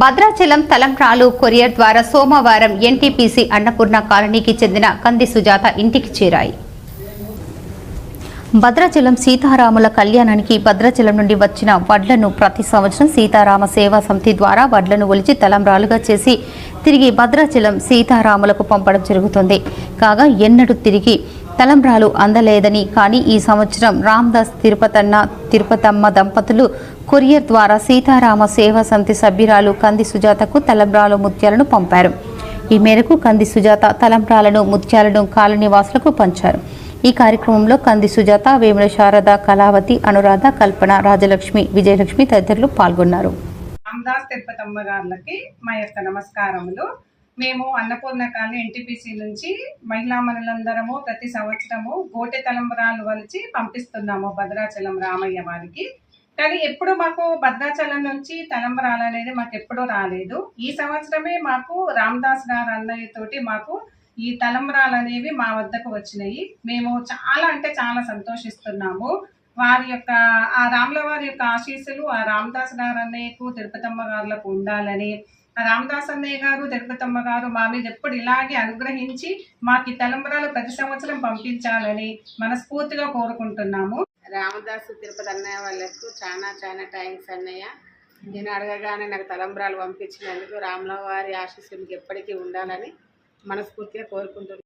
భద్రాచలం తలంబ్రాలు కొరియర్ ద్వారా సోమవారం ఎన్టీపీసీ అన్నపూర్ణ కాలనీకి చెందిన కంది సుజాత ఇంటికి చేరాయి. భద్రాచలం సీతారాముల కళ్యాణానికి భద్రాచలం నుండి వచ్చిన వడ్లను ప్రతి సంవత్సరం సీతారామ సేవా సమితి ద్వారా వడ్లను ఒలిచి తలంబ్రాలుగా చేసి తిరిగి భద్రాచలం సీతారాములకు పంపడం జరుగుతుంది. కాగా ఎన్నడూ తిరిగి తలంబ్రాలు అందలేదని, కానీ ఈ సంవత్సరం రామదాస్ తిరుపతమ్మ దంపతులు కొరియర్ ద్వారా సీతారామ సేవా సమితి సభ్యురాలు కంది సుజాతకు తలంబ్రాలు ముత్యాలను పంపారు. ఈ మేరకు కంది సుజాత తలంబ్రాలను ముత్యాలను కాలనీ వాసులకు పంచారు. ఈ కార్యక్రమంలో కంది సుజాత, వేముల శారద, కళావతి, అనురాధ, కల్పన, రాజలక్ష్మి, విజయలక్ష్మి తదితరులు పాల్గొన్నారు. రామదాస్ తిరుపతమ్మ గారికి మా యొక్క నమస్కారములు. మేము అన్నపూర్ణ కాలనీ ఎన్టీపీసీ నుంచి మహిళా మనులందరము ప్రతి సంవత్సరము గోటె తలంబ్రాలు వలిచి పంపిస్తున్నాము భద్రాచలం రామయ్య వారికి. కానీ ఎప్పుడు మాకు భద్రాచలం నుంచి తలంబ్రాలు అనేది మాకు ఎప్పుడూ రాలేదు. ఈ సంవత్సరమే మాకు రామదాస్ గారు అన్నయ్య తోటి మాకు ఈ తలంబ్రాలు అనేవి మా వద్దకు వచ్చినాయి. మేము చాలా అంటే చాలా సంతోషిస్తున్నాము. వారి యొక్క ఆ రాముల వారి యొక్క ఆశీస్సులు ఆ రామదాస్ గారు అన్నయ్యకు, తిరుపతమ్మ గారులకు ఉండాలని, ఆ రామదాస్ అన్నయ్య గారు, తిరుపతమ్మ గారు మా మీద ఎప్పుడు ఇలాగే అనుగ్రహించి మాకు ఈ తలంబ్రాలు ప్రతి సంవత్సరం పంపించాలని మనస్ఫూర్తిగా కోరుకుంటున్నాము. రామదాస్ తిరుపతి అన్నయ్య వాళ్ళకు చాలా థ్యాంక్స్ అన్నయ్య. నేను అడగగానే నాకు తలంబ్రాలు పంపించినందుకు రాముల వారి ఆశీస్సులకు ఎప్పటికీ ఉండాలని మనస్ఫూర్తిగా కోరుకుంటున్నాను.